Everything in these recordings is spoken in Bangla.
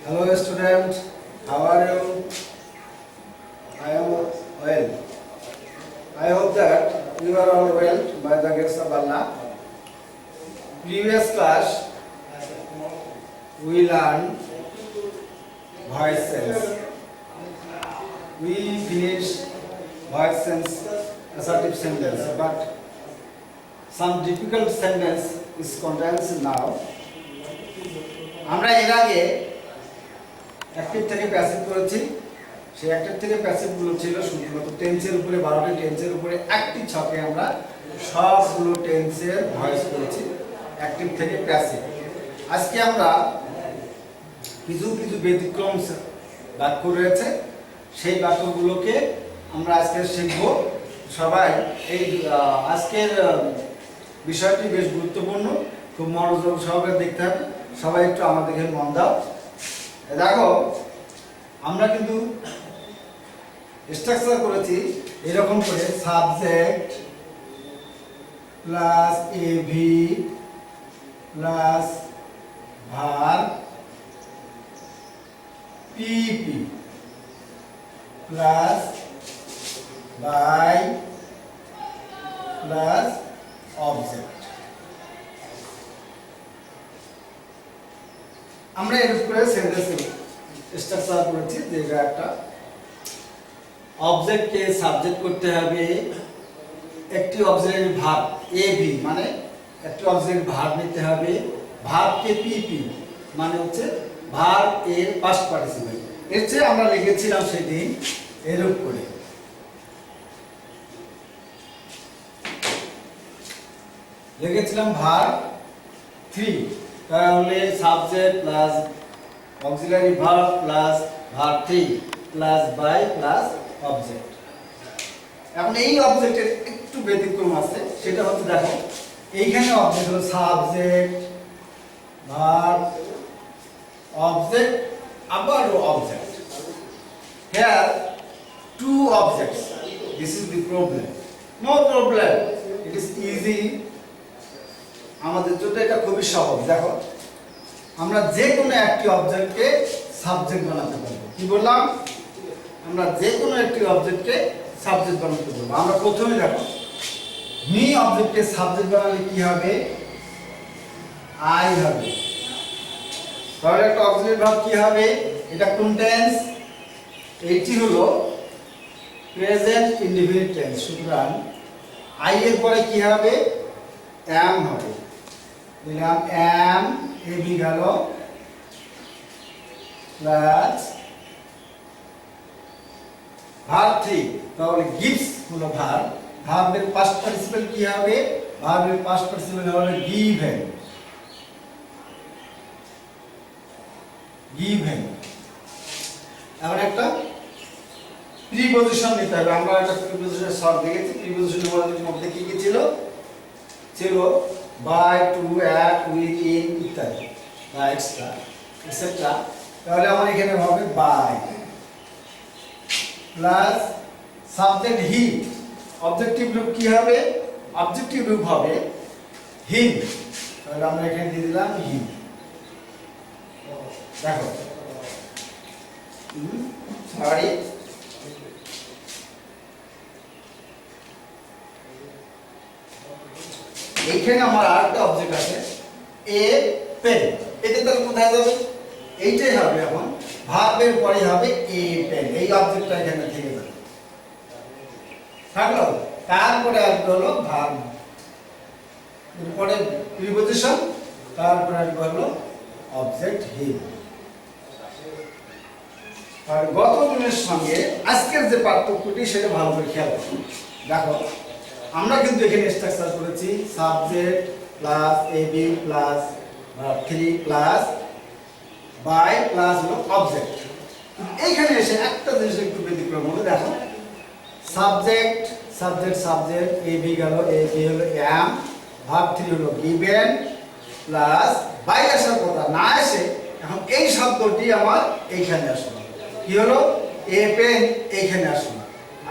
Hello student, how are you? I am well. I hope that you are all well by the grace of Allah. Previous class we learned voice sense. We finished voice sense assertive sentence, but some difficult sentence is contained now. আমরা এর আগে অ্যাক্টিভ থেকে প্যাসিভ করেছি। সেই অ্যাক্টিভ থেকে প্যাসিভ গুলো ছিল শুধুমাত্র টেন্সের উপরে 12টি টেন্সের উপরে একটি ছকে আমরা সবগুলো টেন্সের ভয়েস করেছি অ্যাক্টিভ থেকে প্যাসিভ। আজকে আমরা কিছু কিছু ব্যতিক্রম বাক্য রয়েছে, সেই বাক্যগুলোকে আমরা আজকে শিখব। সবাই এই আজকের বিষয়টি বেশ গুরুত্বপূর্ণ, খুব মনোযোগ সহকারে দেখতে হবে। সবাই একটু আমাদেরকে মন দাও। দেখো, আমরা কিন্তু স্ট্রাকচার করেছি এরকম করে subject plus AV plus verb PP plus by plus object. আমরা এর উপরে সেন্টেন্স স্ট্রাকচার করেছি যে একটা অবজেক্টকে সাবজেক্ট করতে হবে একটি অক্সিলারি ভার্ব এবি, মানে একটি অক্সিলারি ভার্ব নিতে হবে, ভার্বকে পিপি মানে হচ্ছে ভার্ব এর পাস্ট পার্টিসিপল। এর চেয়ে আমরা লিখেছিলাম সেদিন এর উপরে লিখেছিলাম ভার্ব 3, তাহলে subject plus auxiliary verb plus verb 3 plus by plus object. এখন এই অবজেক্টের একটু ব্যতিক্রম আছে, সেটা হচ্ছে দেখো এইখানে অবজেক্ট হলো সাবজেক্ট ভার্ব অবজেক্ট আবার object. Here two objects, this is the problem. No problem, it is easy. আমাদের জন্য এটা খুবই সহজ। দেখো, আমরা যে কোনো একটি অবজেক্টকে সাবজেক্ট বানাতে পারবো। কি বললাম? আমরা যে কোনো একটি অবজেক্টকে সাবজেক্ট বানাতে পারবো। আমরা প্রথমে দেখো মি অবজেক্টকে সাবজেক্ট বানালে কি হবে? আই হবে। তাহলে একটা অক্সিলারি ভার্ব কি হবে? এটা কোন টেন্স? এইটি হলো প্রেজেন্ট ইনডিফিনিট টেন্স। সুতরাং আই এর পরে কি হবে? অ্যাম হবে। দিলাম অ্যাম, এবি গেল প্লাস ভার্ব 3, তাহলে গিভস হলো ভার্ব। ভার্বের পাস্ট পার্টিসিপল কি হবে? ভার্বের পাস্ট পার্টিসিপল হলো গিভেন। গিভেন। এখন একটা প্রিপজিশন নিতে হবে। আমরা একটা প্রিপজিশনের শর্ট দেখেছি। প্রিপজিশনের মধ্যে কি কি ছিল? ছিল by, to, at, with, in ইত্যাদি বা এক্সট্রা এটসেট্রা। তাহলে আমার এখানে হবে by plus subject he. Objective রূপ কি হবে? অবজেক্টিভ রূপ হবে হিম। তাহলে আমরা এখানে দিয়ে দিলাম হিম। দেখো, সরি, এইখানে আমার আরেকটা অবজেক্ট আছে এ পেন। এটা তাহলে কোথায় যাবে? এইটাই হবে। এখন ভার্বের পরে হবে এ পেন। এই অবজেক্টটা এখানে থেকে যাবে, থাকলো। তারপরে আসবে হলো ভার্ব, এরপরে প্রিপজিশন, তারপরে আসবে হলো অবজেক্ট হিম। আর গত দিনের সঙ্গে আজকের যে পার্থক্যটি সেটা ভালো করে খেয়াল করুন। দেখো, আমরা কিন্তু এখানে স্ট্রাকচার করেছি subject plus AB plus verb 3 plus by plus হলো অবজেক্ট। এইখানে এসে একটা জিনিস একটু ব্যতিক্রম হলো। দেখো, সাবজেক্ট সাবজেক্ট সাবজেক্ট, এবি গেল, এবি হলো অ্যাম, ভার্ব 3 হলো গিভেন প্লাস বাই আসার কথা না এসে এখন এই শব্দটি আমার এইখানে আসলো। কি হলো? এ পেন এইখানে আসলো।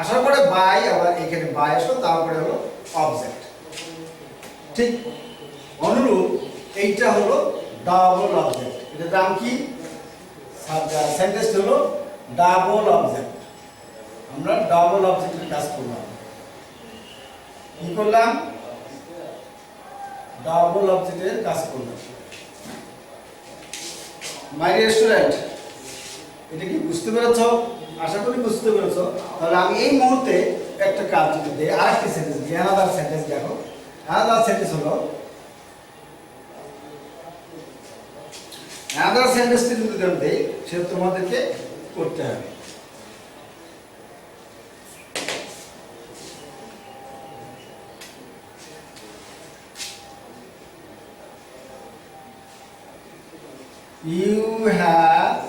আসার পরে বাই, আবার এখানে বাই আসলো, তারপরে হলো অবজেক্ট। ঠিক অনুরূপ এইটা হলো ডাবল অবজেক্ট। এটার নাম কি? সেন্টেন্স হলো ডাবল অবজেক্ট। আমরা ডাবল অবজেক্টের কাজ করলাম। কি করলাম? ডাবল অবজেক্টের কাজ করলাম। মাই ডিয়ার স্টুডেন্ট, এটা কি বুঝতে পেরেছো? আশা করি বুঝতে পেরেছো। তাহলে আমি এই মুহূর্তে একটা কাজ যদি দিই, আরেকটি সেন্টেন্স দিই, অ্যানাদার সেন্টেন্স দেখো। অ্যানাদার সেন্টেন্স হলো, অ্যানাদার সেন্টেন্সটি যদি আমি দিই, সেটা তোমাদেরকে করতে হবে। You have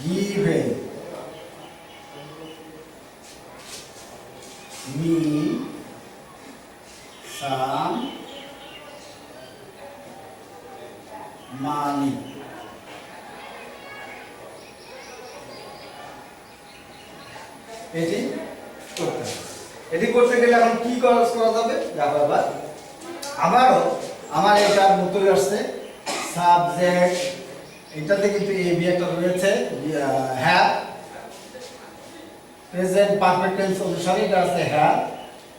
given me some money. এটি করতে হবে। এটি করতে গেলে এখন কি করা যাবে? দেখো এবার আবারও আমার এটা মতই আসছে সাবজেক্ট, এটাতে কিন্তু এ বি একটা রয়েছে, হ্যাভ প্রেজেন্ট পারফেক্ট টেন্স অনুসারে এটা আছে হ্যাভ,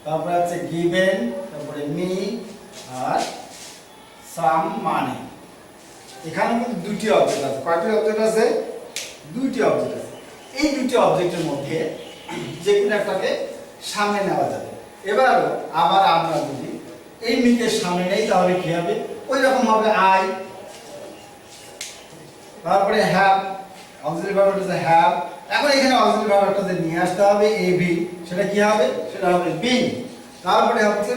তারপরে আছে গিভেন, তারপরে মি আর সাম মানি। এখানে কিন্তু দুটি অবজেক্ট আছে। কয়টি অবজেক্ট আছে? দুইটি অবজেক্ট আছে। এই দুটি অবজেক্টের মধ্যে যে কোনো একটাকে সামনে নেওয়া যাবে। এবার আবার আমরা যদি এই মিকে সামনে নেই তাহলে কি হবে? ওই রকম হবে আই, তারপরে হ্যাভ, অক্সিলারি ভার্ব হচ্ছে হ্যাভ। এখন এখানে অক্সিলারি ভার্বটা যে নিয়ে আসতে হবে এ বি, সেটা কি হবে? সেটা হবে বিং। তারপরে হচ্ছে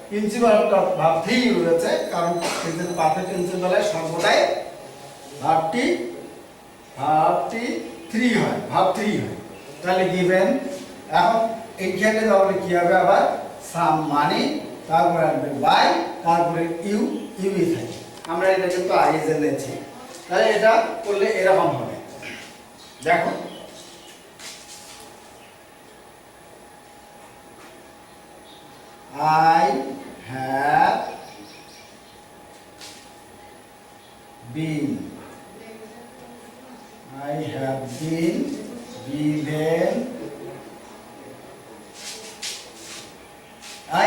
প্রিন্সিপাল ভার্ব থ্রি রয়েছে, কারণ প্রেজেন্ট পারফেক্ট টেন্সের বেলায় সর্বদাই ভার্বটি থ্রি হয়, ভার্ব থ্রি হয়। তাহলে গিভেন, এখন এইখানে তাহলে কি হবে? আবার সাম মানি, তারপরে আসবে বাই, তারপরে ইউ, ইউই থাকে। আমরা এটা কিন্তু আগে জেনেছি। তাহলে এটা করলে এরকম হবে। দেখো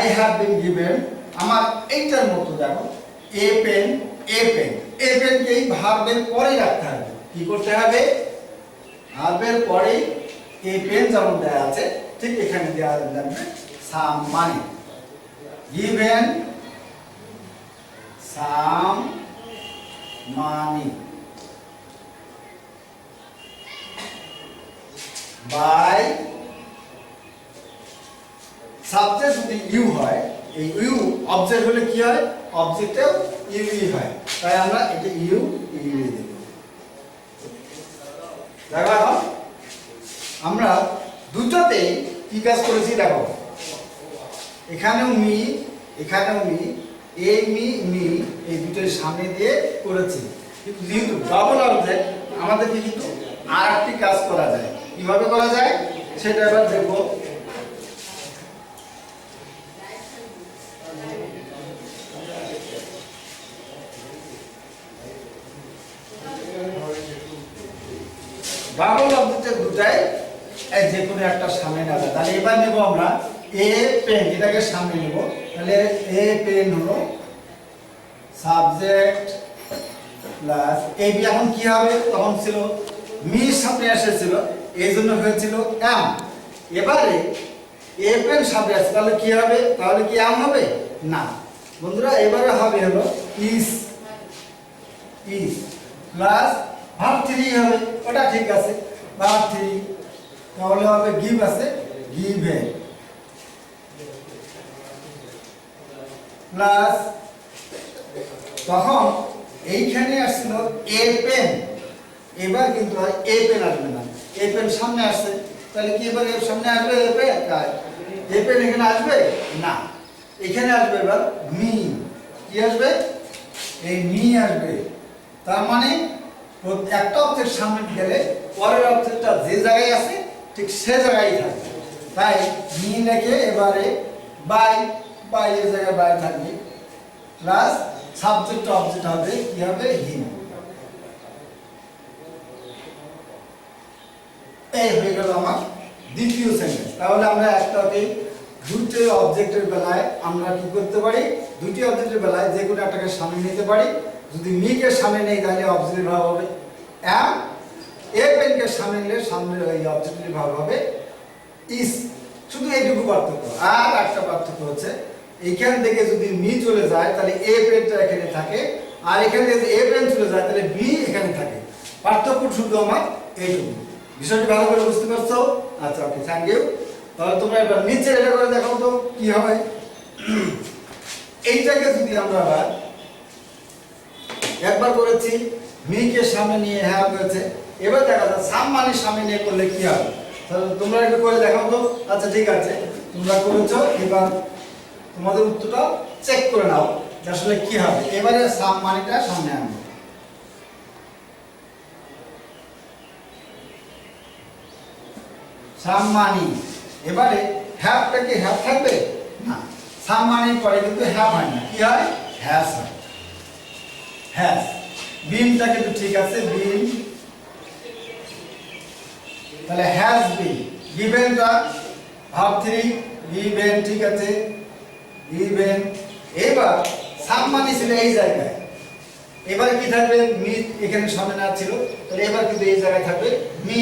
I have been given আমার এইটার মতো দেখো এ পেন কে এই ভার্বের পরে রাখতে হবে। কি করতে হবে? ভার্বের পরে এ পেন যেমন দেওয়া আছে ঠিক এখানে দেওয়া যাবে some money, given some money by, subject যদি ইউ হয়, এই ইউ অবজেক্ট হলে কি হয়? অবজেক্টেও ইউই হয়, তাই আমরা এটা ইউ দেব। দেখো এখন আমরা দুটোতে কি কাজ করেছি দেখো, এখানেও মি, এই মি এই দুটোর সামনে দিয়ে করেছি। কিন্তু যেহেতু ডাবল অবজেক্ট আমাদেরকে কিন্তু আর একটি কাজ করা যায়। কিভাবে করা যায় সেটা এবার দেখবো। ডাবল অবজেক্টের দুটাই যে কোনো একটা সামনে নেওয়া যায়। তাহলে এবার নেব আমরা এ পেন, এটাকে সামনে নেব। তাহলে এ পেন হলো সাবজেক্ট প্লাস এ বি। এখন কি হবে? তখন ছিল মির সামনে এসেছিল, এই জন্য হয়েছিল এম। এবারে এ পেন সামনে আসছে, তাহলে কি হবে? তাহলে কি এম হবে না বন্ধুরা, এবারে হবে হলো ইস প্লাস ভার্ব থ্রি হবে। ওটা ঠিক আছে, ভার্ব থ্রি। তাহলে হবে গিভ আছে, গিভেন প্লাস, তখন এইখানে আসছিল এ পেন, এবার কিন্তু এ পেন আসবে না, এ পেন সামনে আসছে। তাহলে কি এবার এর সামনে আসবে এ পেন? এ পেন এখানে আসবে না, এখানে আসবে এবার মি। কি আসবে? এই মি আসবে। তার মানে একটা অবজেক্ট সামনে গেলে পরের অবজেক্টটা যে জায়গায় আছে ঠিক সে জায়গায় থাকবে। তাই মি রেখে এবারে বাই এর জায়গায় বাই থাকবে প্লাস সাবজেক্ট অবজেক্ট হবে কি হবে হিম। এই হয়ে গেল আমার দ্বিতীয় সেন্টেন্স। তাহলে আমরা একটাকে দুটো অবজেক্টের বেলায় আমরা কি করতে পারি, দুটি অবজেক্টের বেলায় যে কোনো একটাকে সামনে নিতে পারি। যদি মি কে সামনে নেই তাহলে অবজেক্টিভ ভার্ব হবে অ্যাম, এ পেন কে সামনে নিলে সামনে এই অবজেক্টিভ ভার্ব হবে ইজ। শুধু এইটুকু পার্থক্য। আর একটা পার্থক্য হচ্ছে এইখান থেকে যদি মি চলে যায় তাহলে এ পেনটা এখানে থাকে, আর এখানে যদি এ পেন চলে যায় তাহলে বি এখানে থাকে। পার্থক্য শুধু আমার এইটুকু। বিষয়টি ভালো করে বুঝতে পারছো? আচ্ছা, ওকে, থ্যাংক ইউ। তাহলে তোমরা এবার নিচে এটা করে দেখাও তো কি হবে। এইটাকে যদি আমরা আবার একবার করেছি মি কে সামনে নিয়ে হ্যাঁ হয়েছে, এবার দেখা যায় সাম মানে সামনে নিয়ে করলে কি হবে। তাহলে তোমরা একটু করে দেখাও তো। আচ্ছা ঠিক আছে, তোমরা করেছো, এবার তোমাদের উত্তরটা চেক করে নাও যে আসলে কি হবে। এবারে সাম মানেটা সামনে আনবো। সাম মানি, এবারে হ্যাভটা কি হ্যাভ থাকবে না, সাম মানি পরে কিন্তু হ্যাভ হয় না, কি হয় হ্যাজ হয়। হ্যাজ। বিনটা কিন্তু ঠিক আছে, বিন, তাহলে হ্যাজ বিন। গিভেনটা ভার্ব 3 গিভেন, ঠিক আছে গিভেন। এবার সাম মানি ছিল এই জায়গায়, এবার কি থাকবে মি এখানে সামনে না ছিল, তাহলে এবার কিন্তু এই জায়গায় থাকবে মি,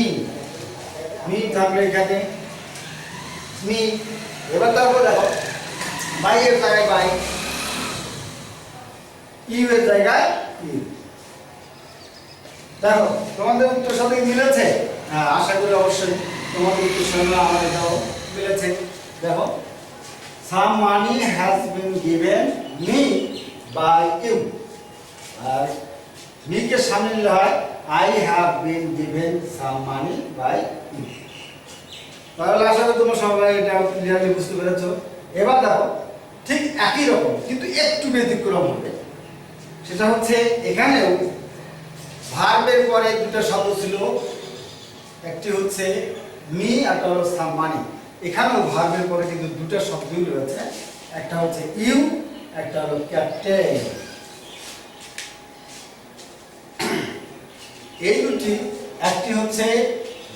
মি থাকবে এখানে মি। এবার তারপর দেখো বাই এর জায়গায় বাই, ইউ এর জায়গায় ইউ। দেখো তোমাদের উত্তর সাথে মিলেছে? হ্যাঁ, আশা করি অবশ্যই তোমাদের উত্তর সঙ্গে আমাদেরটাও মিলেছে। দেখো some money has been given me by you, আর মি কে সামনে নিলে হয় I have been given some money by you. তাহলে আশা করি তোমরা সবাই এটা ক্লিয়ারলি বুঝতে পেরেছো। এবার দেখো ঠিক একই রকম কিন্তু একটু ব্যতিক্রম হবে। সেটা হচ্ছে এখানেও ভার্বের পরে দুটো শব্দ ছিল, একটি হচ্ছে মি আর একটা হলো সাম মানি। এখানেও ভার্বের পরে কিন্তু দুটো শব্দই রয়েছে, একটা হচ্ছে ইউ, একটা হলো ক্যাপ্টেন। এই দুটি, একটি হচ্ছে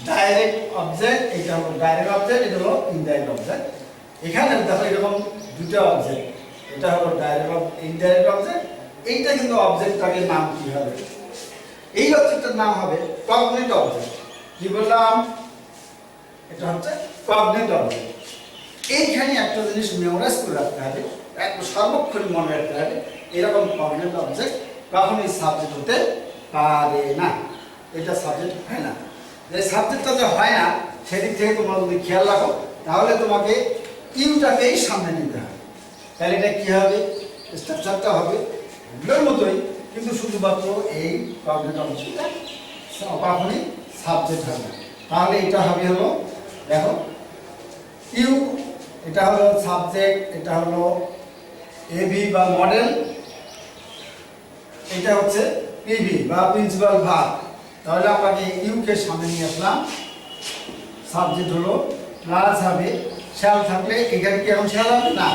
ডাইরেক্ট অবজেক্ট, এটা হলো ডাইরেক্ট অবজেক্ট, এটা হলো ইনডাইরেক্ট অবজেক্ট। এখানে দেখো এরকম দুটো অবজেক্ট, এটা হলো ডাইরেক্ট ইনডাইরেক্ট অবজেক্ট। এইটা কিন্তু অবজেক্টটাকে নাম কি হবে? এই অবজেক্টটার নাম হবে কগনিট অবজেক্ট। কি বললাম? এটা হচ্ছে কগনিট অবজেক্ট। এইখানে একটা জিনিস মেমোরাইজ করে রাখতে হবে, একদম সর্বক্ষণ মনে রাখতে হবে, এরকম কগনিট অবজেক্ট কখনোই সাবজেক্ট হতে পারে না। এটা সাবজেক্ট হয় না। যে সাবজেক্টটা যে হয় না সেদিক থেকে তোমরা যদি খেয়াল রাখো তাহলে তোমাকে ইউটাকেই সামনে নিতে হবে। তাহলে এটা কি হবে? স্ট্রাকচারটা হবে এগুলোর মতোই, কিন্তু শুধুমাত্র এই কগনিট অবজেক্টটা কখনোই সাবজেক্ট হবে না। তাহলে এটা হবে হলো, দেখো ইউ, এটা হলো সাবজেক্ট, এটা হলো এবি বা মডেল, এটা হচ্ছে পিভি বা প্রিন্সিপাল ভার্ব। তাহলে আমরা ইউ কে সামনে নিয়ে আসলাম, সাবজেক্ট হলো প্লাস হবে শ্যাল থাকলে এখানে কি এখন শ্যাল হবে না,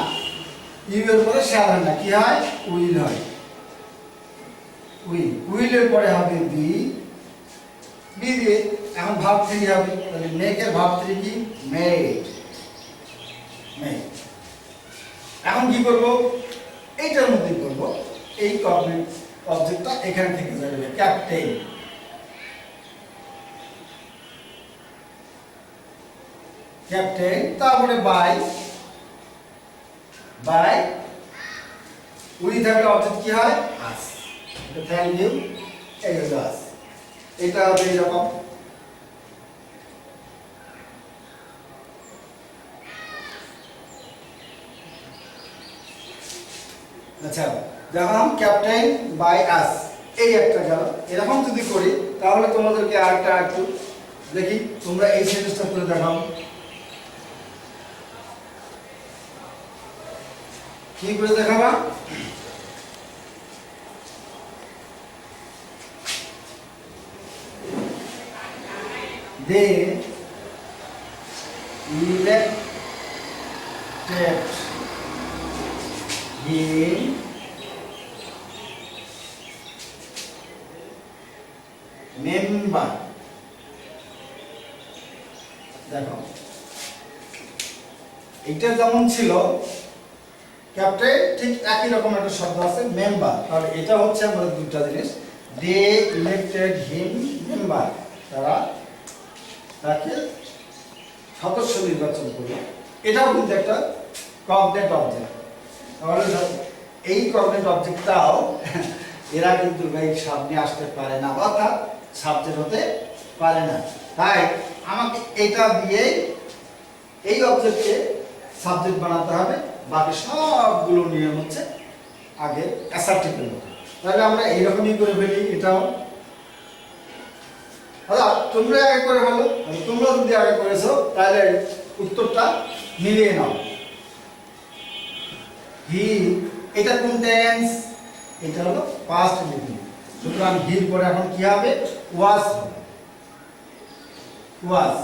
ইউ এর পরে শ্যাল হয় না, কি হয় উইল হয়। উইল, উইলের পরে হবে বি, বি দিয়ে এখন ভার্ব 3 হবে, তাহলে মেক এর ভার্ব 3 কি মেড, মেড। এখন কি করব? এইটার মধ্যে করব, এই কগনিট অবজেক্টটা এখানে থেকে যাবে ক্যাপ্টেন, ক্যাপ্টেন। তারপরে বাই, বাই উই থাকলে অবজেক্ট কি হয় আস, থ্যাংক ইউ, এই হলো আস। এটা হবে এরকম, আচ্ছা যখন ক্যাপ্টেন বাই আস এই একটা গেল। এরকম যদি করি তাহলে তোমাদেরকে আরেকটা একটু দেখি, তোমরা এই সেন্টেন্সটা করে দেখাও। কি করে দেখাবা? They elected him member. দেখো এটা যেমন ছিল ক্যাপ্টেন, ঠিক একই রকম একটা শব্দ আছে মেম্বার। তাহলে এটা হচ্ছে আমাদের দুটো জিনিস, দে ইলেক্টেড হিম মেম্বার, তাকে সদস্য নির্বাচন করলো। এটাও কিন্তু একটা কগনেট অবজেক্ট। তাহলে এই কগনেট অবজেক্টটাও এরা কিন্তু সামনে আসতে পারে না, অর্থাৎ সাবজেক্ট হতে পারে না। তাই আমাকে এটা দিয়ে এই অবজেক্টকে সাবজেক্ট বানাতে হবে, বাকি সবগুলো নিয়ম হচ্ছে আগে অ্যাসার্টিভের মতো। তাহলে আমরা এইরকমই করে ফেলি। এটাও দাদা তোমরা আগে করে ফেলো, তোমরা যদি আগে করেছো তাহলে উত্তরটা মিলিয়ে নাও। হি, এটা কোন টেন্স? এটা হলো পাস্ট ইনডিফিনিট। সুতরাং হির পরে এখন কি হবে? ওয়াজ হবে। ওয়াজ,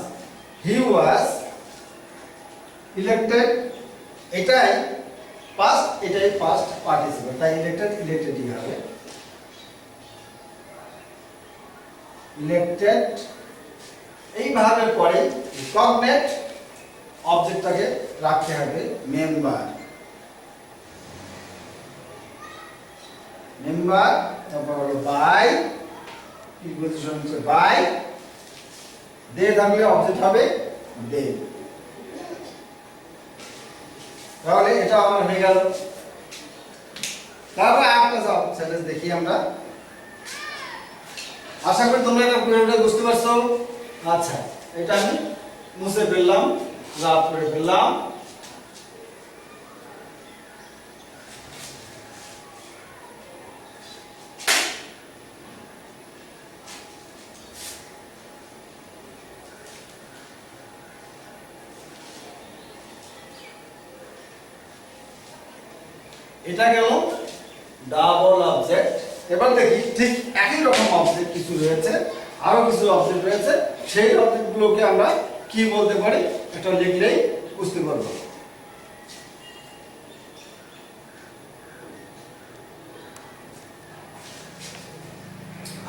হি ওয়াজ ইলেক্টেড, এটাই পাস্ট, এটাই পাস্ট পার্টিসিপল, তাই ইলেক্টেড ইলেক্টেডই হবে। ইলেক্টেড এইভাবে পরে কগনেট অবজেক্টটাকে রাখতে হবে মেম্বার। মেম্বার, তারপর হলো বাই, প্রিপজিশন হচ্ছে বাই, দে থাকলে অবজেক্ট হবে দে। তাহলে এটা আমার হয়ে গেল। তারপর একটা সেন্টেন্স দেখি আমরা। আশা করি তোমরা এটা পুরোটা বুঝতে পারছো। আচ্ছা, এটা আমি মুছে ফেললাম, রাফ করে ফেললাম। এটা গেল ডাবল অবজেক্ট। এবার দেখি ঠিক একই রকম অবজেক্ট কিছু রয়েছে, আরো কিছু অবজেক্ট রয়েছে, সেই অবজেক্টগুলোকে আমরা কি বলতে পারি এটা লিখলেই বুঝতে পারবো।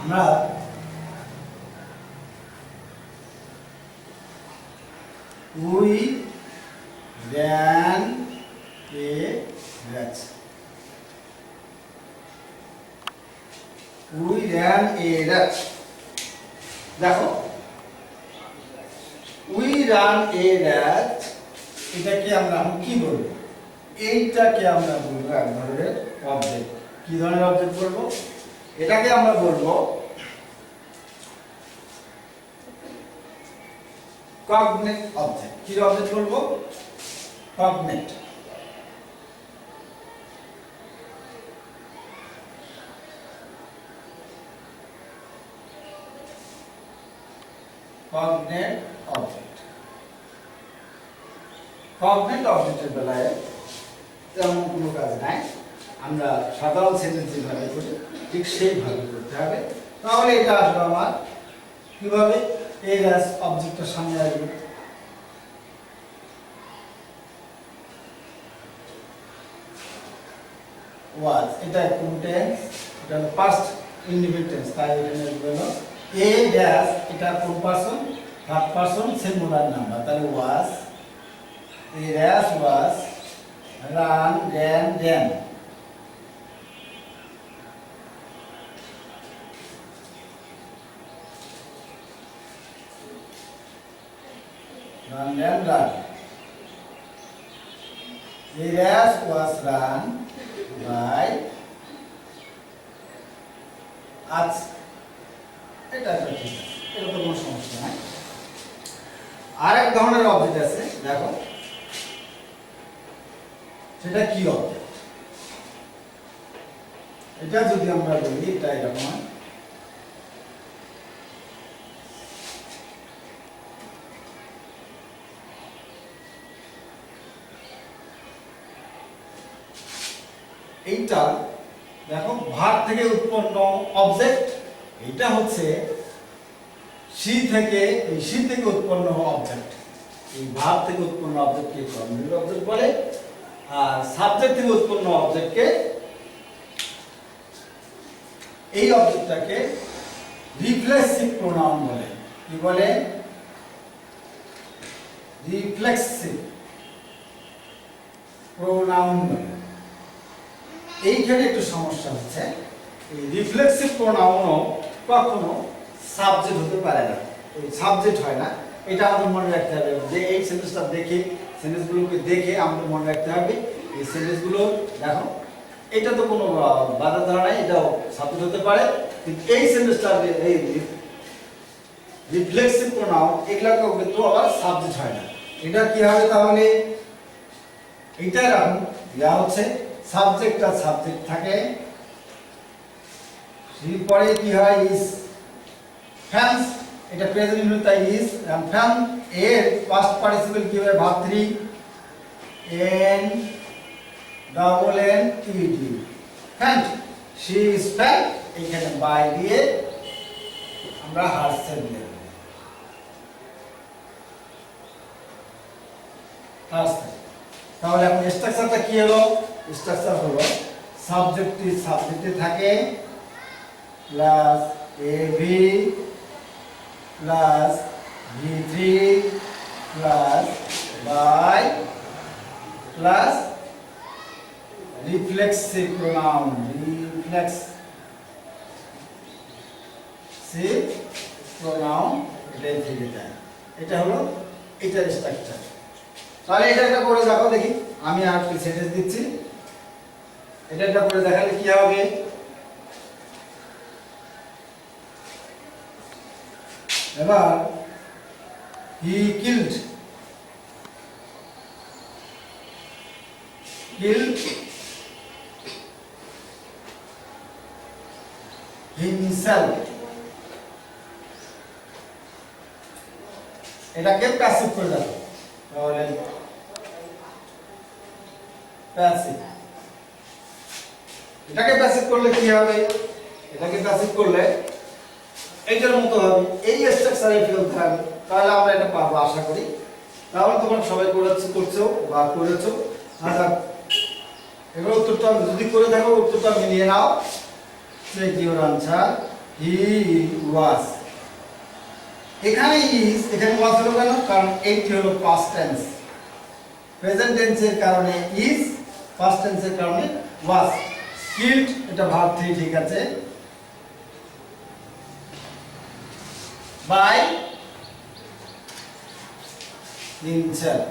আমরা we ran a race, we ran a race। দেখো we ran a race, এটাকে আমরা কি বলবো? এইটাকে আমরা বলবো এক ধরনের অবজেক্ট। কি ধরনের অবজেক্ট বলবো? এটাকে আমরা বলবো কগনেট অবজেক্ট। কি অবজেক্ট বলবো? কগনেট। Cognate object. কগনেট অবজেক্টের বেলায় তেমন কোনো কাজ নাই, আমরা সাধারণ সেন্টেন্স যেভাবে করি ঠিক সেইভাবে করতে হবে। তাহলে এটা আসবে আমার কিভাবে? এই রাস অবজেক্টের সামনে আসবে, ওয়াজ, এটা কোন টেন্স? এটা হলো পাস্ট ইনডিফিনিট টেন্স, তাই এখানে হলো এ ড্যাশ, এটা কোন person? Third person singular number, তাহলে was, a dash was ran ran ran। Run ran run, the race was run by, আচ্ছা এটা ঠিক আছে, এটা তো কোনো সমস্যা নাই। আরেক ধরনের অবজেক্ট আছে, দেখো সেটা কি অবজেক্ট? এটা যদি আমরা বলি এটা এরকম হয়, এইটা দেখো ভার থেকে উৎপন্ন অবজেক্ট। এটা হচ্ছে সি থেকে, এই সি থেকে উৎপন্ন অবজেক্ট। এই ভার থেকে উৎপন্ন অবজেক্টকে কগনিটিভ অবজেক্ট বলে, আর সাবজেক্ট থেকে উৎপন্ন অবজেক্টকে, এই অবজেক্টটাকে রিফ্লেক্সিভ প্রোনাউন বলে। কি বলে? রিফ্লেক্সিভ প্রোনাউন বলে। এইখানে একটু সমস্যা হচ্ছে, এই রিফ্লেক্সিভ প্রোনাউনও কখনো সাবজেক্ট হতে পারে না, ওই সাবজেক্ট হয় না। এটা আমাদের মনে রাখতে হবে যে এই সেন্টেন্সটা দেখে, সেন্টেন্সগুলোকে দেখে আমাদের মনে রাখতে হবে এই সেন্টেন্সগুলো দেখো এটা তো কোনো বাধা ধরা নাই, এটাও সাবজেক্ট হতে পারে, কিন্তু এই সেন্টেন্সটা এই রিফ্লেক্সিভ প্রোনাউন এগুলোকেও কিন্তু আবার সাবজেক্ট হয় না। এটা কি হবে তাহলে? এটা রাখুন, ইয়া হচ্ছে সাবজেক্টটা সাবজেক্ট থাকে, পরে কি হয়? ইজ ফ্যান্স, এটা প্রেজেন্ট ইনডিফিনিট তাই ইজ, এন্ড ফ্যান এর পাস্ট পার্টিসিপল কি হবে? Verb 3 n double n ed fanned, she is fanned, এখানে বাই দিয়ে আমরা হারসেলফ দেব। হারসেলফ, তাহলে এখন স্ট্রাকচারটা কি হলো? স্ট্রাকচার হলো সাবজেক্টটি সাবজেক্টে থাকে plus AV plus V3 plus by plus reflexive pronoun, reflexive pronoun, এটাই থেকে যায়। এটা হলো এটার স্ট্রাকচার। তাহলে এটা একটা করে দেখো দেখি, আমি আর কি সেন্টেন্স দিচ্ছি, এটা একটা করে দেখালে কি হবে? এবার he killed himself, এটাকে প্যাসিভ করে দাও। তাহলে প্যাসিভ, এটাকে প্যাসিভ করলে কি হবে? এটাকে প্যাসিভ করলে এইটার মতো হবে, এই স্ট্রাকচারে ফেলতে হবে। তাহলে আমরা এটা পাবো আশা করি। তাহলে তোমরা সবাই করছো বা করেছো। আচ্ছা, এবার উত্তরটা যদি করে দেখো, উত্তরটা মিলিয়ে নাও। Check your answer. He was, এখানে ইজ, এখানে ওয়াজ হলো কেন? কারণ এইটি হলো পাস্ট টেন্স, প্রেজেন্ট টেন্সের কারণে ইজ, পাস্ট টেন্সের কারণে ওয়াজ। কিল্ড, এটা ভার্ব 3 ঠিক আছে। বাই himself,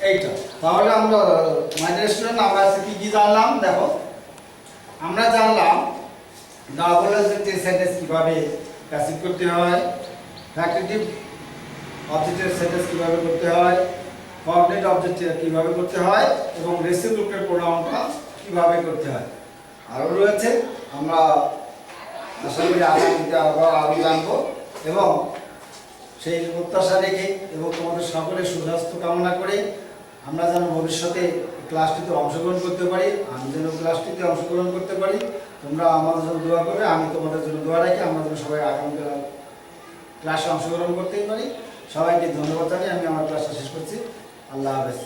এইটা। তাহলে আমরা মাই স্টুডেন্ট আমরা আজকে কি জানলাম দেখো, আমরা জানলাম ডাবল অবজেক্টিভ সেন্টেন্স কিভাবে প্যাসিভ করতে হয়, ফ্যাক্টিটিভ অবজেক্টিভ সেন্টেন্স কিভাবে করতে হয়, কগনিটিভ অবজেক্টিভ কিভাবে করতে হয়, এবং রেসিপ্রোকাল প্রোনাউনটা কিভাবে করতে হয়। আরো রয়েছে, আমরা আশা করি আগামীতে আরো জানবো, এবং সেই প্রত্যাশা রেখে এবং তোমাদের সকলের সুস্বাস্থ্য কামনা করে আমরা যেন ভবিষ্যতে ক্লাসটিতে অংশগ্রহণ করতে পারি, আমি যেন ক্লাসটিতে অংশগ্রহণ করতে পারি। তোমরা আমাদের জন্য দোয়া করবে, আমি তোমাদের জন্য দোয়া রাখি, আমরা যেন সবাই আগামী ক্লাসে অংশগ্রহণ করতেই পারি। সবাইকে ধন্যবাদ জানিয়ে আমি আমার ক্লাসটা শেষ করছি। আল্লাহ হাফেজ।